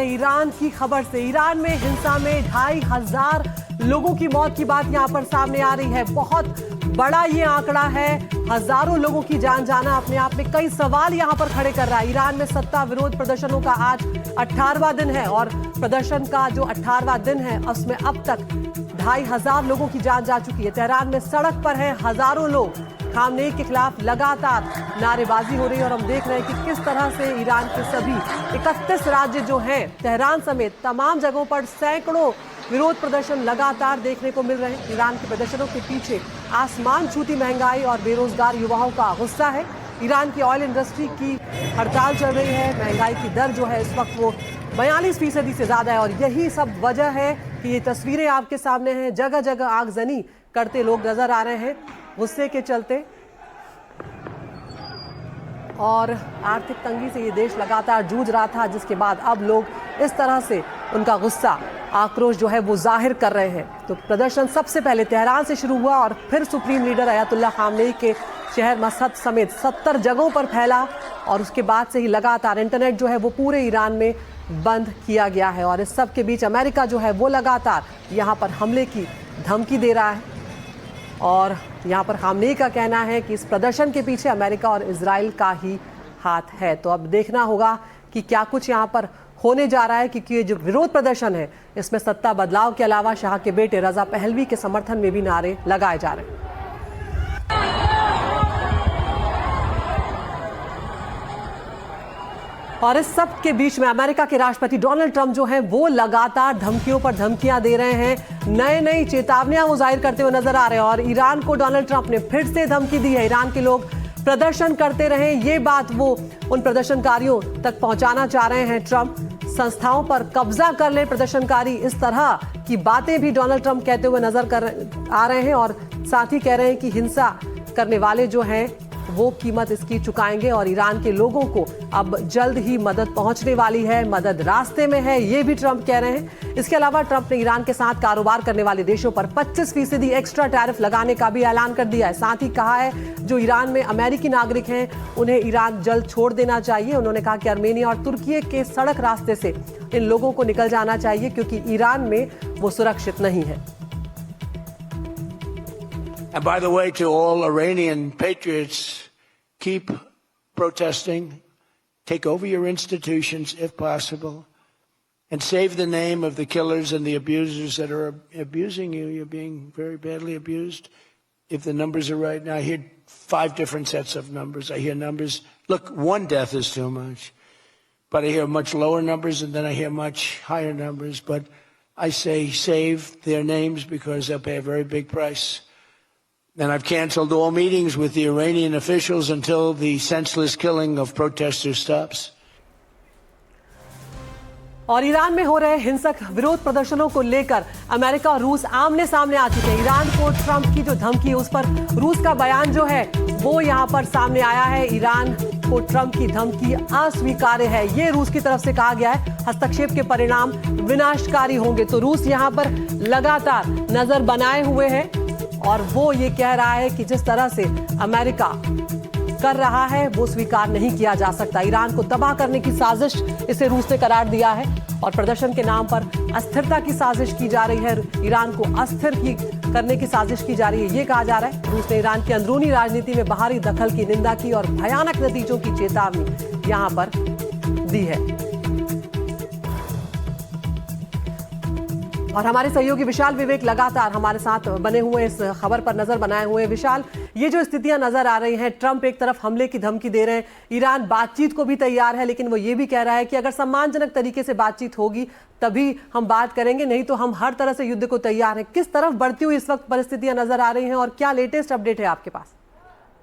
Iran की खबर से। ईरान में हिंसा में 2,500 लोगों की मौत की बात यहां पर सामने आ रही है। बहुत बड़ा ये आंकड़ा है, हजारों लोगों की जान जाना अपने आप में कई सवाल यहां पर खड़े कर रहा है। ईरान में सत्ता विरोध प्रदर्शनों का आज 18वां दिन है और प्रदर्शन का जो 18वां दिन है उसमें अब तक 2,500 लोगों की जान जा चुकी है। तेहरान में सड़क पर है हजारों लोग। खामनेई के खिलाफ लगातार नारेबाजी हो रही है और हम देख रहे हैं कि किस तरह से ईरान के सभी 31 राज्य जो हैं, तेहरान समेत तमाम जगहों पर सैकड़ों विरोध प्रदर्शन लगातार देखने को मिल रहे हैं। ईरान के प्रदर्शनों के पीछे आसमान छूती महंगाई और बेरोजगार युवाओं का गुस्सा है। ईरान की ऑयल इंडस्ट्री की हड़ताल चल रही है। महंगाई की दर जो है इस वक्त वो 42% से ज्यादा है और यही सब वजह है कि ये तस्वीरें आपके सामने हैं। जगह जगह आगजनी करते लोग नजर आ रहे हैं गुस्से के चलते और आर्थिक तंगी से ये देश लगातार जूझ रहा था, जिसके बाद अब लोग इस तरह से उनका गुस्सा आक्रोश जो है वो जाहिर कर रहे हैं। तो प्रदर्शन सबसे पहले तेहरान से शुरू हुआ और फिर सुप्रीम लीडर अयातुल्लाह खामनेई के शहर मशहद समेत 70 जगहों पर फैला और उसके बाद से ही लगातार इंटरनेट जो है वो पूरे ईरान में बंद किया गया है। और इस सब के बीच अमेरिका जो है वो लगातार यहाँ पर हमले की धमकी दे रहा है और यहाँ पर खामनेई का कहना है कि इस प्रदर्शन के पीछे अमेरिका और इजराइल का ही हाथ है। तो अब देखना होगा कि क्या कुछ यहाँ पर होने जा रहा है, क्योंकि ये जो विरोध प्रदर्शन है इसमें सत्ता बदलाव के अलावा शाह के बेटे रजा पहलवी के समर्थन में भी नारे लगाए जा रहे हैं। और इस सब के बीच में अमेरिका के राष्ट्रपति डोनाल्ड ट्रंप जो हैं वो लगातार धमकियों पर धमकियां दे रहे हैं। नई चेतावनियां वो जाहिर करते हुए नजर आ रहे हैं और ईरान को डोनाल्ड ट्रंप ने फिर से धमकी दी है। ईरान के लोग प्रदर्शन करते रहे, ये बात वो उन प्रदर्शनकारियों तक पहुंचाना चाह रहे हैं। ट्रंप संस्थाओं पर कब्जा कर ले प्रदर्शनकारी, इस तरह की बातें भी डोनाल्ड ट्रंप कहते हुए नजर आ रहे हैं और साथ ही कह रहे हैं कि हिंसा करने वाले जो हैं वो कीमत इसकी चुकाएंगे और ईरान के लोगों को अब जल्द ही मदद पहुंचने वाली है, मदद रास्ते में है, ये भी ट्रंप कह रहे हैं। इसके अलावा ट्रंप ने ईरान के साथ कारोबार करने वाले देशों पर 25% एक्स्ट्रा टैरिफ लगाने का भी ऐलान कर दिया है। साथ ही कहा है जो ईरान में अमेरिकी नागरिक हैं उन्हें ईरान जल्द छोड़ देना चाहिए। उन्होंने कहा कि आर्मेनिया और तुर्की के सड़क रास्ते से इन लोगों को निकल जाना चाहिए क्योंकि ईरान में वो सुरक्षित नहीं है। And by the way, to all Iranian patriots, keep protesting, take over your institutions if possible, and save the name of the killers and the abusers that are abusing you. You're being very badly abused. If the numbers are right now, I hear 5 different sets of numbers. I hear numbers, look, 1 death is too much, but I hear much lower numbers and then I hear much higher numbers. But I say save their names because they'll pay a very big price. And I've canceled all meetings with the Iranian officials until the senseless killing of protesters stops. और Iran में हो रहे हिंसक विरोध प्रदर्शनों को लेकर America और रूस आमने सामने आ चुके हैं। ईरान को ट्रंप की जो धमकी है उस पर रूस का बयान जो है वो यहाँ पर सामने आया है। ईरान को ट्रंप की धमकी अस्वीकार्य है, ये रूस की तरफ से कहा गया है। हस्तक्षेप के परिणाम विनाशकारी होंगे। तो रूस यहाँ पर लगातार नजर बनाए हुए है और वो ये कह रहा है कि जिस तरह से अमेरिका कर रहा है वो स्वीकार नहीं किया जा सकता। ईरान को तबाह करने की साजिश इसे रूस ने करार दिया है और प्रदर्शन के नाम पर अस्थिरता की साजिश की जा रही है। ईरान को अस्थिर करने की साजिश की जा रही है, ये कहा जा रहा है। रूस ने ईरान की अंदरूनी राजनीति में बाहरी दखल की निंदा की और भयानक नतीजों की चेतावनी यहां पर दी है। और हमारे सहयोगी विशाल विवेक लगातार हमारे साथ बने हुए इस खबर पर नजर बनाए हुए। विशाल, ये जो स्थितियां नजर आ रही हैं, ट्रंप एक तरफ हमले की धमकी दे रहे हैं, ईरान बातचीत को भी तैयार है, लेकिन वो ये भी कह रहा है कि अगर सम्मानजनक तरीके से बातचीत होगी तभी हम बात करेंगे, नहीं तो हम हर तरह से युद्ध को तैयार हैं। किस तरफ बढ़ती हुई इस वक्त परिस्थितियां नजर आ रही हैं और क्या लेटेस्ट अपडेट है आपके पास?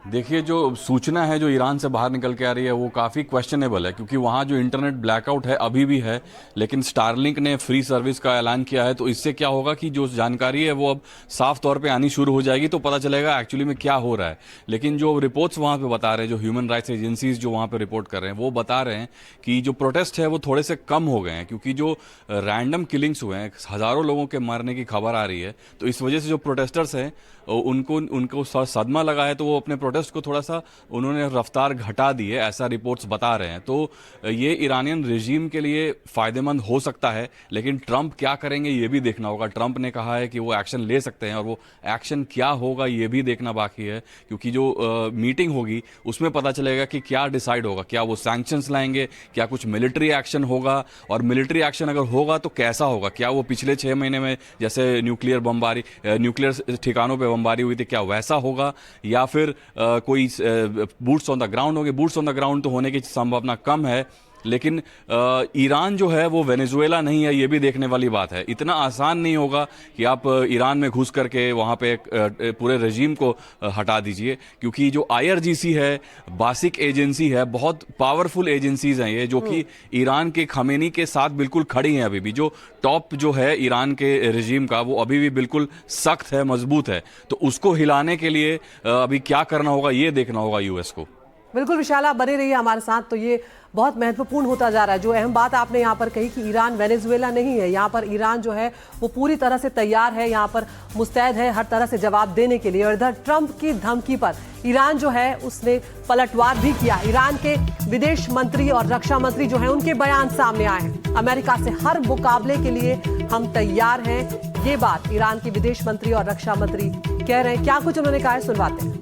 देखिए, जो सूचना है जो ईरान से बाहर निकल के आ रही है वो काफ़ी क्वेश्चनेबल है, क्योंकि वहाँ जो इंटरनेट ब्लैकआउट है अभी भी है, लेकिन स्टारलिंक ने फ्री सर्विस का ऐलान किया है। तो इससे क्या होगा कि जो जानकारी है वो अब साफ तौर पे आनी शुरू हो जाएगी, तो पता चलेगा एक्चुअली में क्या हो रहा है। लेकिन जो रिपोर्ट्स वहाँ पे बता रहे हैं, जो ह्यूमन राइट्स एजेंसीज जो वहाँ पे रिपोर्ट कर रहे हैं, वो बता रहे हैं कि जो प्रोटेस्ट है वो थोड़े से कम हो गए हैं, क्योंकि जो रैंडम किलिंग्स हुए हैं, हज़ारों लोगों के मरने की खबर आ रही है। तो इस वजह से जो प्रोटेस्टर्स हैं उनको सदमा लगा है, तो वो अपने प्रोटेस्ट को थोड़ा सा उन्होंने रफ्तार घटा दी है, ऐसा रिपोर्ट्स बता रहे हैं। तो ये ईरानियन रेजीम के लिए फ़ायदेमंद हो सकता है, लेकिन ट्रंप क्या करेंगे ये भी देखना होगा। ट्रंप ने कहा है कि वो एक्शन ले सकते हैं, और वो एक्शन क्या होगा ये भी देखना बाकी है, क्योंकि जो मीटिंग होगी उसमें पता चलेगा कि क्या डिसाइड होगा। क्या वो सैंक्शंस लाएंगे, क्या कुछ मिलिट्री एक्शन होगा, और मिलिट्री एक्शन अगर होगा तो कैसा होगा। क्या वो पिछले 6 महीने में जैसे न्यूक्लियर ठिकानों पे बमबारी हुई थी, क्या वैसा होगा, या फिर कोई बूट्स ऑन द ग्राउंड होंगे। बूट्स ऑन द ग्राउंड तो होने की संभावना कम है, लेकिन ईरान जो है वो वेनेजुएला नहीं है, ये भी देखने वाली बात है। इतना आसान नहीं होगा कि आप ईरान में घुस करके वहाँ पे पूरे रजीम को हटा दीजिए, क्योंकि जो IRGC है, बासिक एजेंसी है, बहुत पावरफुल एजेंसीज हैं ये, जो कि ईरान के खमेनी के साथ बिल्कुल खड़ी हैं। अभी भी जो टॉप जो है ईरान के रजीम का, वो अभी भी बिल्कुल सख्त है, मजबूत है। तो उसको हिलाने के लिए अभी क्या करना होगा ये देखना होगा US को। बिल्कुल विशाला, बने रहिए हमारे साथ। तो ये बहुत महत्वपूर्ण होता जा रहा है। जो अहम बात आपने यहाँ पर कही कि ईरान वेनेजुएला नहीं है, यहाँ पर ईरान जो है वो पूरी तरह से तैयार है, यहाँ पर मुस्तैद है हर तरह से जवाब देने के लिए। और इधर ट्रंप की धमकी पर ईरान जो है उसने पलटवार भी किया। ईरान के विदेश मंत्री और रक्षा मंत्री जो है उनके बयान सामने आए हैं। अमेरिका से हर मुकाबले के लिए हम तैयार हैं, ये बात ईरान के विदेश मंत्री और रक्षा मंत्री कह रहे हैं। क्या कुछ उन्होंने कहा है, सुनवाते हैं।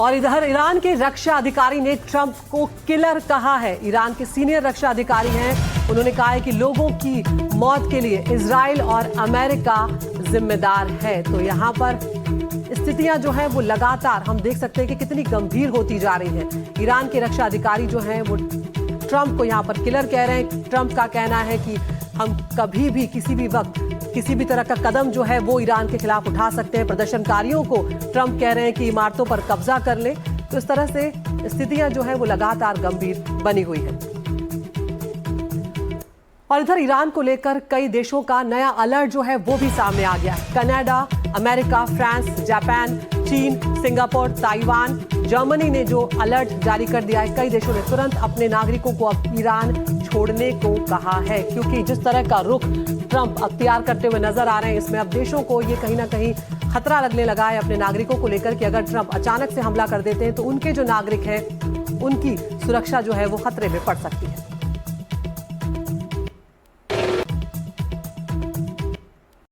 और इधर ईरान के रक्षा अधिकारी ने ट्रंप को किलर कहा है। ईरान के सीनियर रक्षा अधिकारी हैं, उन्होंने कहा है कि लोगों की मौत के लिए इजराइल और अमेरिका जिम्मेदार है। तो यहाँ पर स्थितियां जो है वो लगातार हम देख सकते हैं कि कितनी गंभीर होती जा रही हैं। ईरान के रक्षा अधिकारी जो हैं वो ट्रंप को यहाँ पर किलर कह रहे हैं। ट्रंप का कहना है कि हम कभी भी किसी भी वक्त किसी भी तरह का कदम जो है वो ईरान के खिलाफ उठा सकते हैं। प्रदर्शनकारियों को ट्रंप कह रहे हैं कि इमारतों पर कब्जा कर ले। तो इस तरह से स्थितियां जो है वो लगातार गंभीर बनी हुई है। और इधर ईरान को लेकर कई देशों का नया अलर्ट जो है वो भी सामने आ गया है। कनाडा, अमेरिका, फ्रांस, जापान, चीन, सिंगापुर, ताइवान, जर्मनी ने जो अलर्ट जारी कर दिया है। कई देशों ने तुरंत अपने नागरिकों को अब ईरान छोड़ने को कहा है, क्योंकि जिस तरह का रुख ट्रंप अख्तियार करते हुए नजर आ रहे हैं, इसमें अब देशों को ये कहीं ना कहीं खतरा लगने लगा है अपने नागरिकों को लेकर कि अगर ट्रंप अचानक से हमला कर देते हैं तो उनके जो नागरिक हैं उनकी सुरक्षा जो है वो खतरे में पड़ सकती है।